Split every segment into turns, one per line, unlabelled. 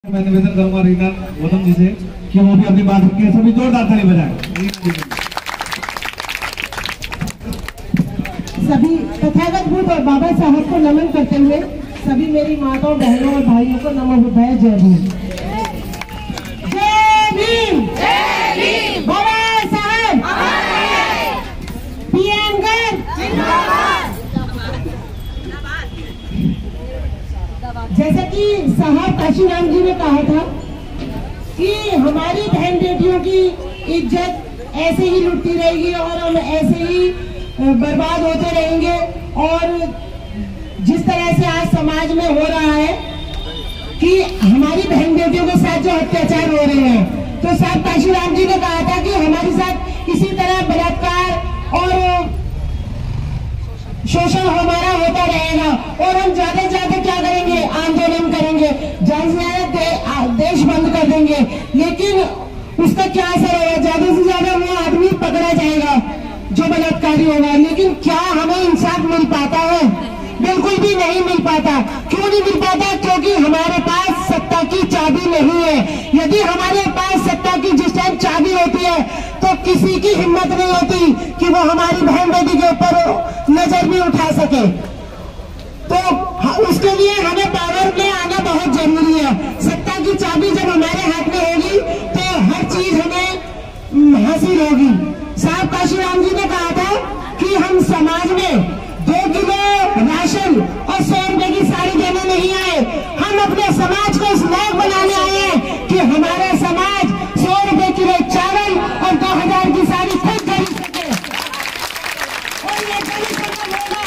मैं निवेदन करूंगा रीना गौतम जी से कि वो भी अपनी बात रखें, सभी जोरदार ताली बजाएं।
सभी तथागत बुद्ध और बाबा साहब को नमन करते हुए सभी मेरी माताओं बहनों और भाइयों को नमो बुद्धाय। जय भीम। जय भीम। जय भीम। बाबा साहब प्रियंकर जिंदाबाद। जैसा कि साहब काशीराम जी ने कहा था कि हमारी बहन बेटियों की इज्जत ऐसे ही लुटती रहेगी और हम ऐसे ही बर्बाद होते रहेंगे। और जिस तरह से आज समाज में हो रहा है कि हमारी बहन बेटियों के साथ जो अत्याचार हो रहे हैं, तो साहब काशीराम जी ने कहा था कि हमारे साथ इसी तरह बलात्कार और शोषण हमारा होता रहेगा और हम ज्यादा से ज्यादा क्या करेंगे, आंदोलन करेंगे, ज्यादा से ज्यादा देश बंद कर देंगे। लेकिन उसका क्या असर होगा, ज्यादा से ज्यादा वो आदमी पकड़ा जाएगा जो बलात्कारी होगा। लेकिन क्या हमें इंसाफ मिल पाता है? बिल्कुल भी नहीं मिल पाता। क्यों नहीं मिल पाता? क्योंकि हमारे पास सत्ता की चाबी नहीं है। यदि हमारे पास सत्ता की जिस टाइम चाबी होती है तो किसी की हिम्मत नहीं होती कि वो हमारी बहन बेटी के ऊपर नजर भी उठा सके। तो उसके लिए हमें पावर में आना बहुत जरूरी है। सत्ता की चाबी जब हमारे हाथ में होगी तो हर चीज हमें हासिल होगी। साहब काशीराम जी ने कहा था कि हम समाज में 2 किलो राशन और 100 रुपए की साड़ी देने नहीं आए, हम अपने समाज को इस लायक बनाने आए हैं कि हमारा समाज 100 रुपए किलो चावल और 2000 की साड़ी खुद खरीद सके। और ये जल्द संभव होगा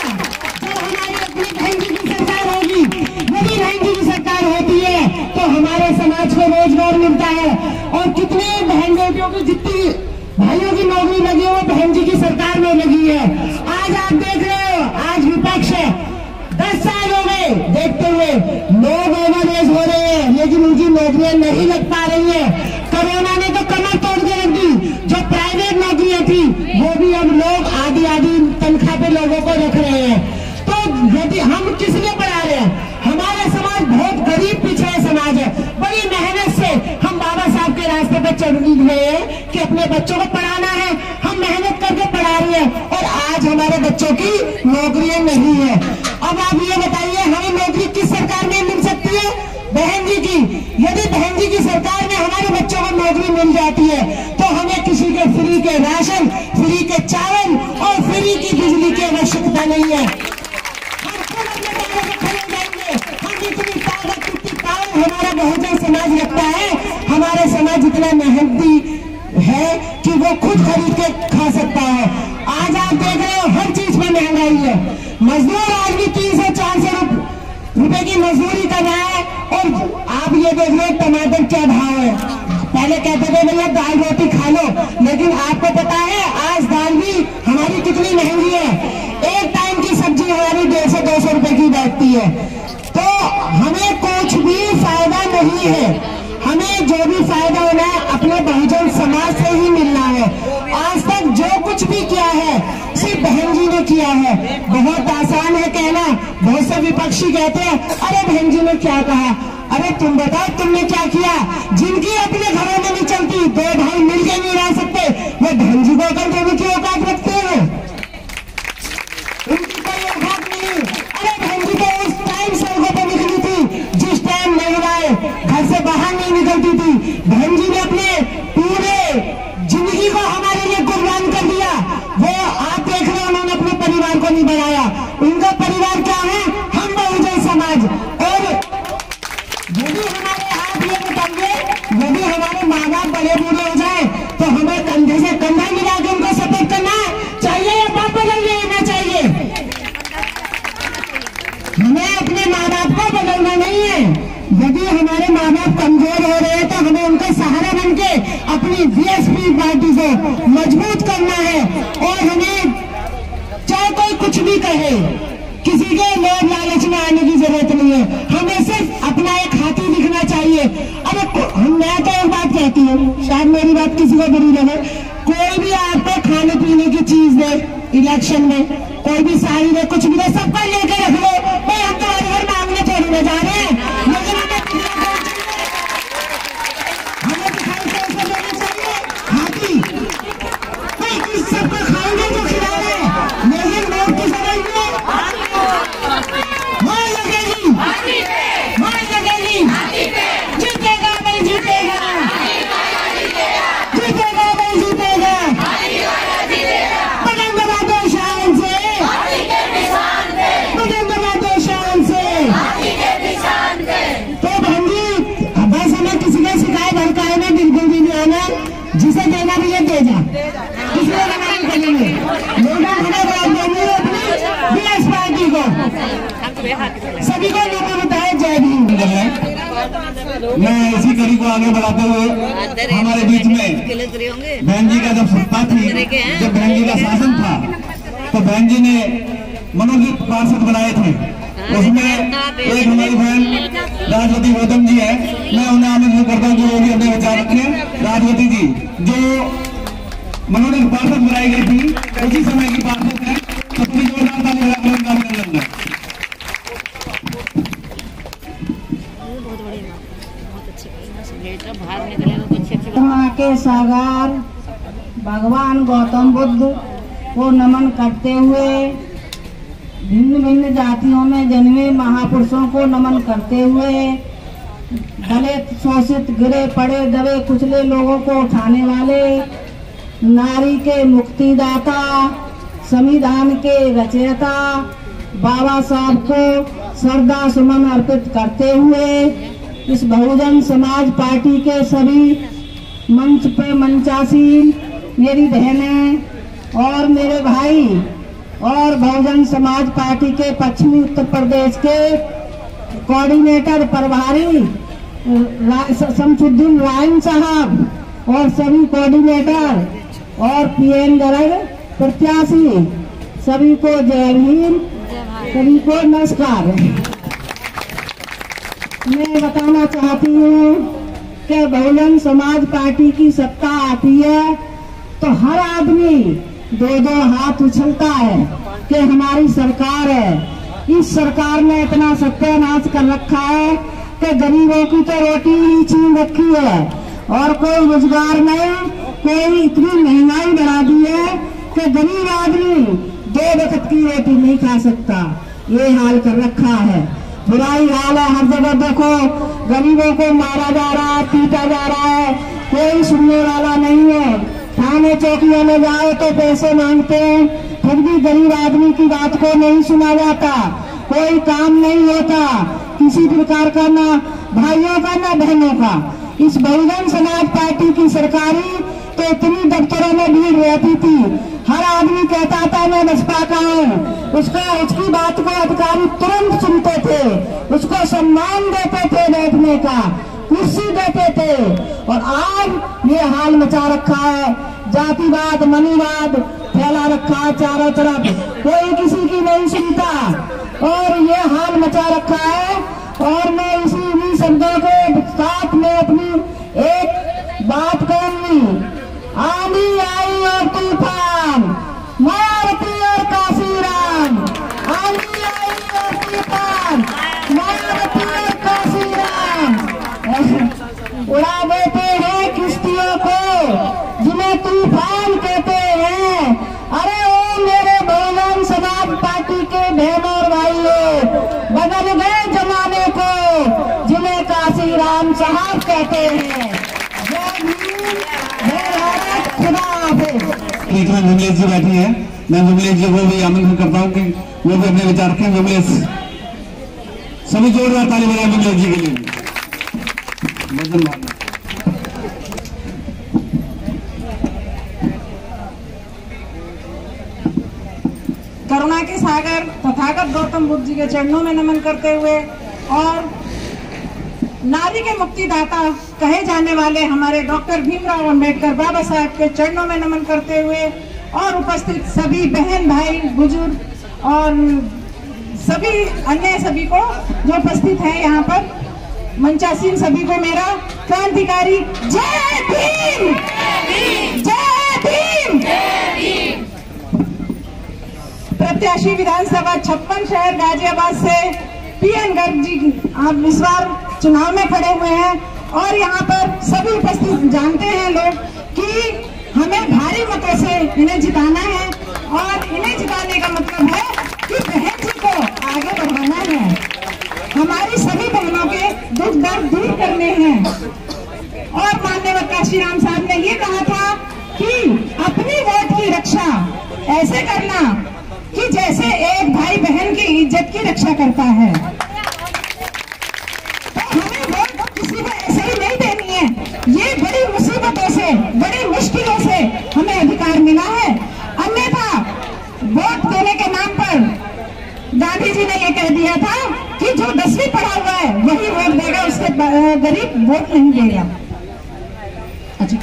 जब हमारी अपनी बहन जी की सरकार होगी। यदि बहन जी की सरकार होती है तो हमारे समाज को रोजगार मिलता है। और कितने बहन बेटियों की जितनी भाइयों की नौकरी लगी है वो बहन जी की सरकार में लगी है। आज आप देख रहे हो, आज विपक्ष है, 10 साल हो गए देखते हुए, लोग ओवरएज हो रहे हैं लेकिन उनकी नौकरियां नहीं लग पा रही है। कोरोना ने तो कमर तोड़ के रख दी। जो प्राइवेट नौकरियां थी वो भी अब लोग आधी तनख्वाह पे लोगों को रख रहे हैं। तो यदि हम किस लिए पढ़ा रहे हैं? हमारा समाज बहुत गरीब पिछड़ा समाज है। बड़ी मेहनत से हम बाबा साहब के रास्ते पर चढ़ गए हैं कि अपने बच्चों को पढ़ाना है, हम मेहनत करके पढ़ा रहे हैं और आज हमारे बच्चों की नौकरियां नहीं है। अब आप ये बताइए हमें नौकरी किस सरकार में मिल सकती है? बहन जी की। यदि बहन जी की सरकार में हमारे बच्चों को नौकरी मिल जाती है तो हमें किसी के फ्री के राशन, फ्री के चावल और फ्री की बिजली की आवश्यकता नहीं है। हम खुद अपने पैरों पर खड़े जाएंगे। हम इतनी ताकत, इतनी पावर हमारा बहुजन समाज रखता है। हमारा समाज इतना मेहनती है कि वो खुद खरीद के खा सकता है। आज आप देख रहे हो हर चीज में महंगाई है। मजदूर आज भी 300-400 रुपए की मजदूरी कर रहा है। और आप ये देख रहे हो टमाटर क्या भाव है। पहले कहते थे भैया दाल रोटी खा लो, लेकिन आपको पता है आज दाल भी हमारी कितनी महंगी है। एक टाइम की सब्जी हमारी 150-200 रुपए की बैठती है। तो हमें कुछ भी फायदा नहीं है। हमें जो भी फायदा होना है अपने बहुजन समाज से ही मिलना है। आज तक जो कुछ भी किया है सिर्फ बहन जी ने किया है। बहुत आसान है कहना। बहुत से विपक्षी कहते हैं अरे बहन जी ने क्या कहा। अरे तुम बताओ तुमने क्या किया? जिनकी अपने घरों में नहीं चलती, 2 भाई मिलकर नहीं रह सकते, वो बहन जी को अगर देने की औकात रखते हैं? उनकी कोई औकात नहीं। अरे बहन जी तो उस टाइम सड़कों पर निकली थी जिस टाइम महिलाएं घर से बाहर नहीं निकलती थी। बहन जी ने अपने पूरे जिंदगी को हमारे लिए कुर्बान कर दिया। वो आप देख रहे हैं उन्होंने अपने परिवार को नहीं बढ़ाया। उनका परिवार क्या है? हम बहुजन समाज। और यदि हमारे आप ये बताइए, यदि हमारे माँ बाप बड़े बूढ़े हो जाए तो हमें कंधे से कंधा मिला के उनको सपोर्ट करना चाहिए या बाप बदल लेना चाहिए? हमें अपने माँ बाप को बदलना नहीं है। यदि हमारे माँ बाप कमजोर हो रहे हैं तो हमें उनका सहारा बन के अपनी बीएसपी पार्टी को मजबूत करना है। और हमें चाहे कोई कुछ भी कहे, किसी के लोभ लालच में आने की जरूरत नहीं है। हमें सिर्फ अपना एक हाथी दिखना चाहिए। अरे मैं तो एक बात कहती हूँ, शायद मेरी बात किसी को बुरी लगे, कोई भी आपको खाने पीने की चीज दे, इलेक्शन में कोई भी साड़ी दे, कुछ भी दे, सबका लेके रख लो। भाई हम तुम्हारे घर मांगने थोड़ी ना जा रहे हैं, लेकिन हमें करेगा? किसने रवाना करेंगे? लोग हमें वोट देंगे अपनी बीएस पार्टी को। सभी को लोगों बताए जय भीम।
मैं इसी कड़ी को आगे बढ़ाते हुए हमारे बीच में बहन जी का जब सत्ता थी, जब बहन जी का शासन था, तो बहन जी ने मनोगीत पार्षद बनाए थे। उसमें एक हमारी बहन राजवती गौतम जी है, मैं उन्हें आमंत्रित करता हूँ कि वो भी अपने विचार रखें। राजवती जी जो मनोनीत पार्षद बनाई गई थी, उसी समय की पार्षद है, तो पूरी जोरदार ताली बजाकर
के सागर भगवान गौतम बुद्ध को नमन करते हुए, भिन्न भिन्न जातियों में जन्मे महापुरुषों को नमन करते हुए, दलित शोषित गिरे पड़े दबे कुचले लोगों को उठाने वाले, नारी के मुक्तिदाता, संविधान के रचयिता बाबा साहब को श्रद्धा सुमन अर्पित करते हुए, इस बहुजन समाज पार्टी के सभी मंच पे मंचासीन मेरी बहनें और मेरे भाई और बहुजन समाज पार्टी के पश्चिमी उत्तर प्रदेश के कोऑर्डिनेटर प्रभारी शमसुद्दीन राइन साहब और सभी कोऑर्डिनेटर और पीएन गर्ग प्रत्याशी, सभी को जय भीम, सभी को नमस्कार। मैं बताना चाहती हूँ कि बहुजन समाज पार्टी की सत्ता आती है तो हर आदमी दो दो हाथ उछलता है कि हमारी सरकार है। इस सरकार ने इतना सत्यानाश कर रखा है कि गरीबों की तो रोटी ही छीन रखी है और कोई रोजगार नहीं, कोई इतनी महंगाई बढ़ा दी है कि गरीब आदमी 2 वक्त की रोटी नहीं खा सकता। ये हाल कर रखा है, बुराई हाल है। हर जगह देखो गरीबों को मारा जा रहा है, पीटा जा रहा है, कोई सुनने वाला नहीं है। थाने चौकियों में जाओ तो पैसे मांगते हैं, फिर भी गरीब आदमी की बात को नहीं सुना जाता, कोई काम नहीं होता किसी प्रकार का, ना भाइयों का ना बहनों का। इस बहुजन समाज पार्टी की सरकारी तो इतनी दफ्तरों में भीड़ रहती थी, हर आदमी कहता था मैं बसपा का हूँ, उसकी बात को अधिकारी तुरंत सुनते थे, उसको सम्मान देते थे, बैठने का कुर्सी देते थे। और आज ये हाल मचा रखा है, जातिवाद मनुवाद फैला रखा है चारों तरफ, कोई किसी की नहीं सुनता और ये हाल मचा रखा है। और मैं इसी शब्दों के साथ में अपनी एक बात कहूंगी, आंधी आई और तूफान, मायावती और काशीराम, आंधी आई और तूफान, मायावती और काशीराम उड़ा देते हैं किश्तियों को जिन्हें तूफान कहते हैं। अरे ओ मेरे बहुजन समाज पार्टी के बहनों और भाइयों, बदल गए जमाने को जिन्हें काशीराम साहब कहते हैं। जय भीम, जय भारत, खुदा हाफिज।
विमलेश जी बैठी है, मैं विमलेश जी को भी आमंत्रित करता हूँ कि वो भी अपने विचार रखें। विमलेश, सभी जोरदार ताली बजाएं विमलेश जी के लिए।
करुणा के सागर तथागत गौतम बुद्ध जी के चरणों में नमन करते हुए और नारी के मुक्तिदाता कहे जाने वाले हमारे डॉक्टर भीमराव अंबेडकर बाबा साहब के चरणों में नमन करते हुए और उपस्थित सभी बहन भाई बुजुर्ग और सभी अन्य सभी को जो उपस्थित हैं यहाँ पर मंचासीन, सभी को मेरा क्रांतिकारी जय भीम, जय भीम। प्रत्याशी विधानसभा 56 शहर गाजियाबाद से पीएन गर्ग जी आप इस बार चुनाव में खड़े हुए हैं और यहाँ पर सभी उपस्थित जानते हैं लोग कि हमें भारी मतों से इन्हें जिताना है और इन्हें जिताने का मतलब है कि बहन जी को आगे बढ़ाना है, हमारी सभी बहनों के दुख दर्द दूर करने हैं। और माननीय काशीराम साहब ने ये कहा था कि अपनी वोट की रक्षा ऐसे करना कि जैसे एक भाई बहन की इज्जत की रक्षा करता है। तो हमें वोट किसी को ऐसे ही नहीं देनी है, ये बड़ी मुसीबतों से बड़ी मुश्किलों से हमें गांधी जी ने ये कह दिया था कि जो 10वीं पढ़ा हुआ है वही वोट देगा, उसके गरीब वोट नहीं देगा। अच्छा,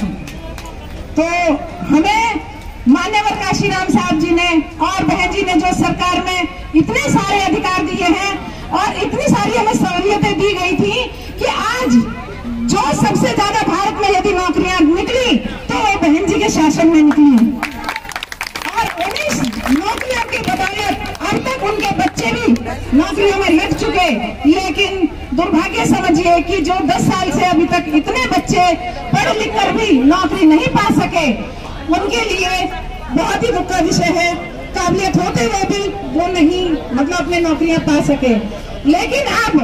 तो हमें मान्यवर काशीराम साहब जी ने और बहन जी ने जो सरकार में इतने सारे अधिकार दिए हैं और इतनी सारी हमें सहूलियतें दी गई थी कि आज जो सबसे ज्यादा भारत में यदि नौकरियां निकली तो वो बहन जी के शासन में निकली और उन्हीं नौकरियों की बदौलत अब तक उनके बच्चे भी नौकरियों में लग चुके। लेकिन दुर्भाग्य समझिए कि जो 10 साल से अभी तक इतने बच्चे पढ़ लिख कर भी नौकरी नहीं पा सके, उनके लिए बहुत ही दुख का विषय है। काबिलियत होते हुए भी वो नहीं मतलब अपने नौकरियां पा सके। लेकिन अब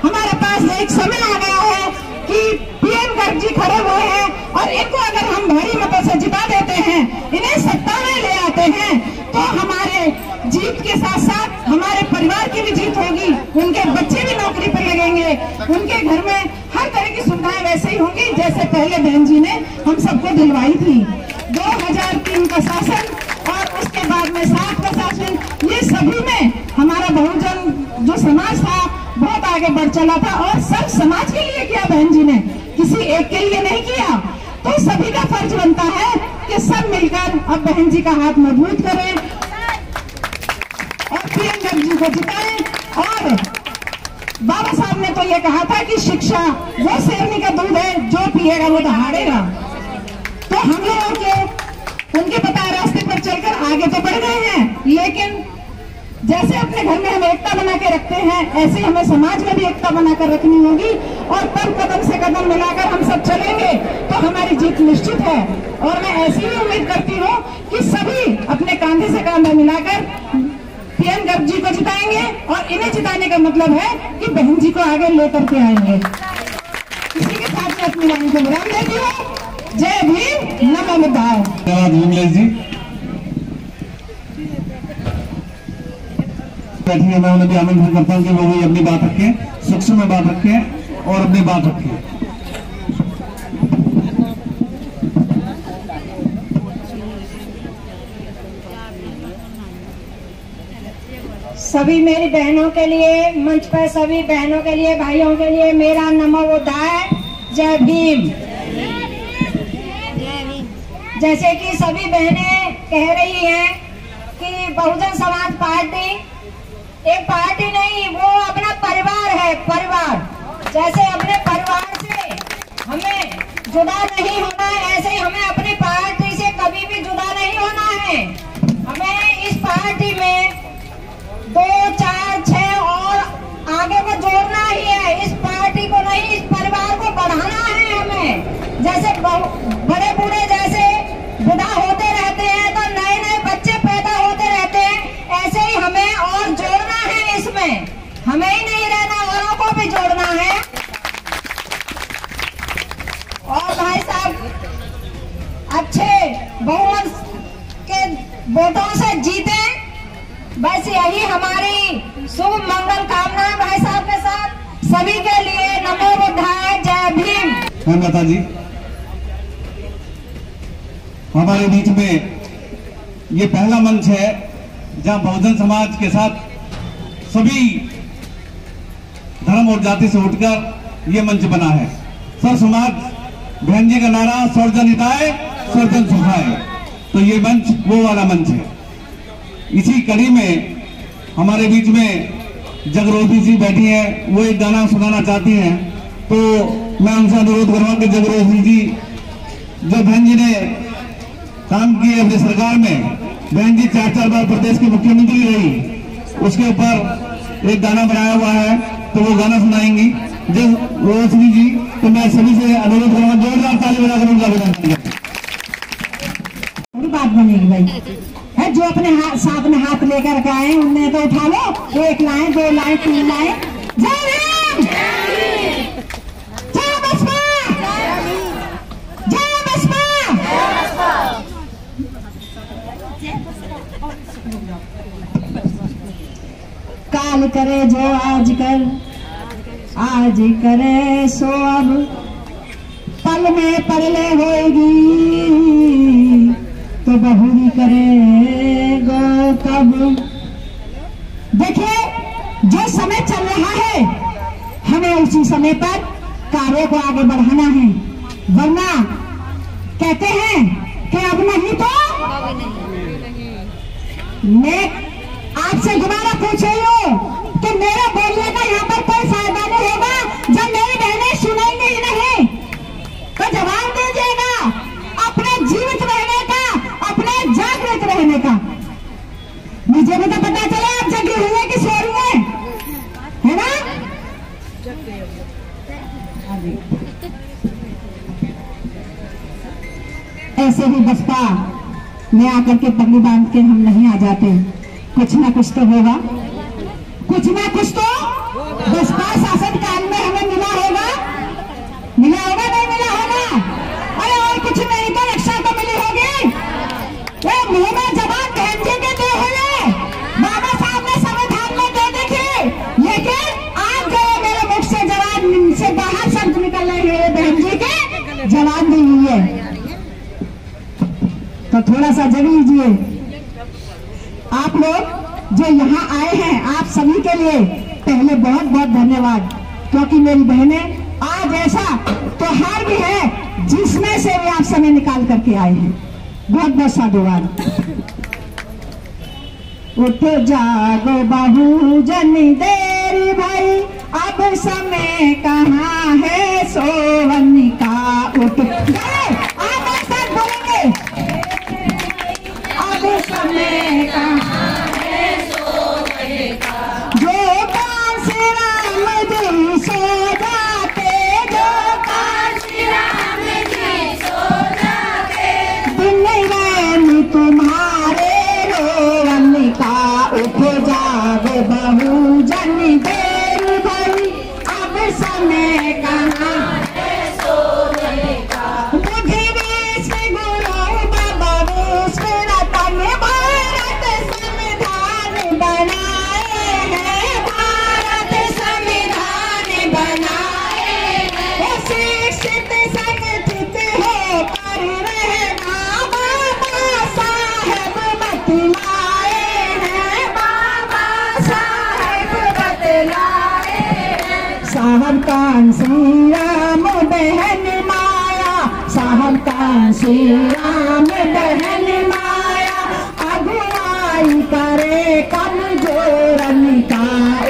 हमारे पास एक समय आ गया है कि पीएम गर्ग जी खड़े हुए हैं और इनको अगर हम भारी मतों से जिता देते हैं, इन्हें सत्ता में ले आते हैं, तो हमारे जीत के साथ साथ हमारे परिवार की भी जीत होगी, उनके बच्चे भी नौकरी पर लगेंगे, उनके घर में हर तरह की सुविधाएं वैसे ही होंगी जैसे पहले बहन जी ने हम सबको दिलवाई थी। 2003 का शासन और उसके बाद में 7 का शासन, ये सभी में हमारा बहुजन जो समाज था बहुत आगे बढ़ चला था और सब समाज के लिए किया बहन जी ने, किसी एक के लिए नहीं किया। तो सभी का फर्ज बनता है कि सब मिलकर अब बहन जी का हाथ मजबूत करें और पीएम गर्ग जी को जिताएं। और बाबा साहब ने तो ये कहा था कि शिक्षा वो शेरनी का दूध है, जो पिएगा वो दहाड़ेगा। तो हम लोगों के उनके बताए रास्ते पर चलकर आगे तो बढ़ गए हैं, लेकिन जैसे अपने घर में हम एकता बना के रखते हैं, ऐसे हमें समाज में भी एकता बनाकर रखनी होगी और तब कदम से कदम मिलाकर हम सब चलेंगे तो हमारी जीत निश्चित है। और मैं ऐसी ही उम्मीद करती हूँ कि सभी अपने कांधे से कांधा मिलाकर पीएम गर्ग जी को जिताएंगे और इन्हें जिताने का मतलब है कि बहन जी को आगे लेकर के आएंगे। इसी के साथ मैं अपनी वाणी को विराम देती हूँ। जय भीम, नमो बुद्धाय।
धन्यवाद जी। बैठी है, मैं उन्हें भी आमंत्रित करता हूँ कि वो भी अपनी बात रखें, सूक्ष्म में बात रखें और अपनी बात रखें।
सभी मेरी बहनों के लिए, मंच पर सभी बहनों के लिए, भाइयों के लिए मेरा नमो बुद्धाय, जय भीम। जैसे कि सभी बहनें कह रही हैं कि बहुजन समाज पार्टी एक पार्टी नहीं, वो अपना परिवार है। परिवार जैसे अपने परिवार से हमें जुदा नहीं होना है, ऐसे ही हमें अपनी पार्टी से कभी भी जुदा नहीं होना है। हमें इस पार्टी में 2, 4, 6 और आगे को जोड़ना ही है। इस पार्टी को नहीं, इस परिवार को बढ़ाना है हमें। जैसे बड़े बूढ़े जैसे बुढ़ा होते रहते हैं तो नए नए बच्चे पैदा होते रहते हैं, ऐसे ही हमें और जोड़ना है। इसमें हमें ही नहीं रहना, औरों को भी जोड़ना है। और भाई साहब अच्छे बहुमत के वोटों से जीते, बस यही हमारी शुभ मंगल कामना भाई साहब के साथ। सभी के लिए नमो बुद्धाय, जय भीम।
माता जी हमारे बीच में ये पहला मंच है जहां बहुजन समाज के साथ सभी धर्म और जाति से उठकर ये मंच बना है। सर समाज बहन जी का नारा सर्वजन हिताय सर्वजन सुखाय, तो ये मंच वो वाला मंच है। इसी कड़ी में हमारे बीच में जगरोधी जी बैठी हैं, वो एक गाना सुनाना चाहती हैं, तो मैं उनसे अनुरोध करूंगा कि जगरोधी जी, जो बहन जी ने काम किए अपनी सरकार में, बहन जी 4 बार प्रदेश की मुख्यमंत्री रही, उसके ऊपर एक गाना बनाया हुआ है, तो वो गाना सुनाएंगी जगरोधी जी। तो मैं सभी से अनुरोध करूंगा जोरदार ताली बजाकर उनका अभिनंदन करें।
बात बनेगी भाई है, जो अपने साथ में हाथ लेकर के आए उन्हें तो उठा लो, 1 लाइन 2 लाइन 3 लाइन। जय भीम, जय बसपा, जय बसपा। काल करे जो आज कर, आज करे सो अब, पल में परले होएगी तो बहुरी करेगा कब। देखिए उसी समय पर कार्य को आगे बढ़ाना है, वरना कहते हैं कि अब नहीं तो मैं आपसे दोबारा पूछ रही हूँ कि मेरे बोलने का यहाँ पर कोई फायदा नहीं होगा जब मेरी बहनें सुनेंगी ही नहीं, तो जवाब दीजिएगा अपने जीवित रहने का, अपने जागृत रहने का। मुझे भी तो पता चला आप जगी हुई है कि सो रही है ना? ऐसे ही बसपा में आकर के पगड़ी बांध के हम नहीं आ जाते, कुछ ना कुछ तो होगा, कुछ ना कुछ तो बसपा शासन काल में हमें मिला होगा, मिला होगा नहीं मिला होगा? अरे और कुछ नहीं तो रक्षा तो मिली होगी। मुंह में जवाब बहन जी के दे हुए बाबा साहब ने संविधान में दे देखी, लेकिन आप गए मेरे मुख से जवाब से बाहर शब्द निकल रहे हैं, बहन जी के जवाब नहीं हुई है, तो थोड़ा सा जग लीजिए। आप लोग जो यहाँ आए हैं, आप सभी के लिए पहले बहुत बहुत धन्यवाद, क्योंकि मेरी बहनें आज ऐसा त्योहार भी है जिसमें से भी आप समय निकाल करके आए हैं, बहुत बहुत साधुवाद। उठ जागो बहू जनी देरी भाई, अब समय कहाँ है सोवन का। उठ गए आप ऐसा बोलेंगे, अब समय कहाँ है सोवन का। जो काशी राम जी सो जाते, जो काशी राम जी सो जाते, दिन रैन तुम्हारे रोवन का। उठ जागो बहू जनी देर भाई, अब समय कहाँ है सोवन का। बुद्धि विश्व गुरु बाबा विश्वरतन, भारत संविधान बनाए हैं, भारत संविधान बनाए हैं। शिक्षित संगठित होकर रहना, बाबा साहेब बतलाए हैं, बाबा साहेब बतलाए हैं। साहब कांसी राम बहन माया, साहब कांसी राम बहन माया, अगुवाई करे कमजोरन का।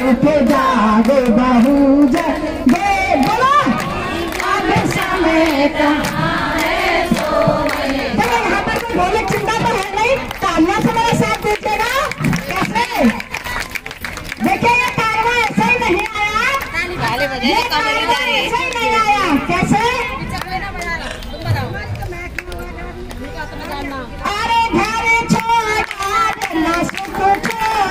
उठ जागो बहू दे बोलो, अब समय कहाँ है सोवन का। यहाँ पर कोई ढोलक चिंता तो है नहीं, तालियां से मेरा साथ दीजिएगा। कैसे देखिए, ये कारवा ऐसे ही नहीं आया, ये कारवा ऐसे ही नहीं आया। कैसे? अरे घर छोड़ा न सुख छोड़ा,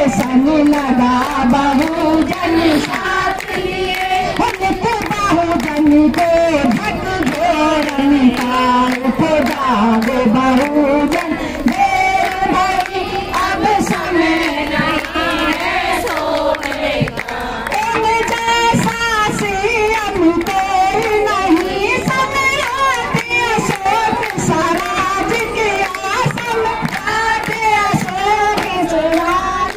संग लगा बहुजन साथ लिए, बहुजन को भट घोरन का। उठ जागो बहुजन देर भई, अब समय नहीं है सोने का। इन जैसा सीएम कोई नहीं, सम्राट अशोक स्वराज की आसम, अशोक स्वराज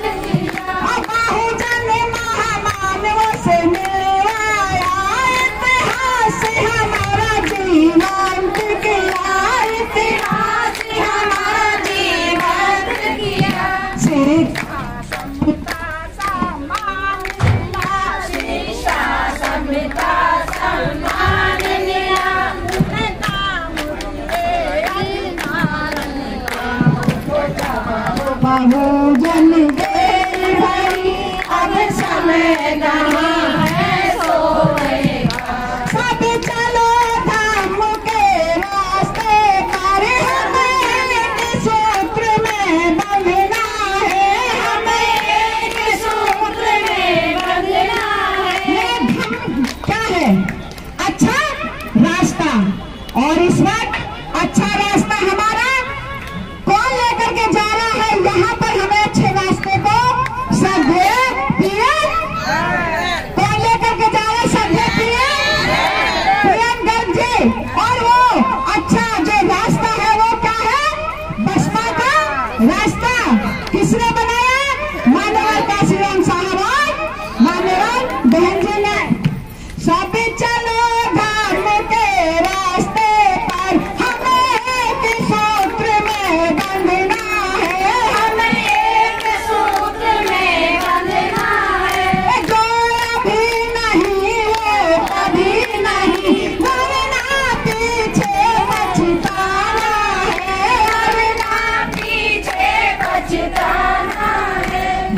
बहुजन महामानव से मिल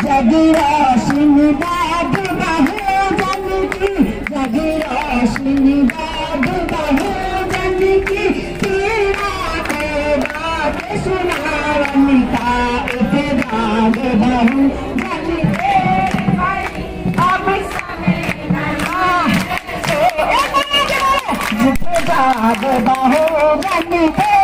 जगी रोशनी बाग बहुजन की, जगी रोशनी बाग बहुजन की, पीड़ा के बात सुनावन का इत्तेदाद बहुजन के। अब समय इत्तेदाद बहुजन के।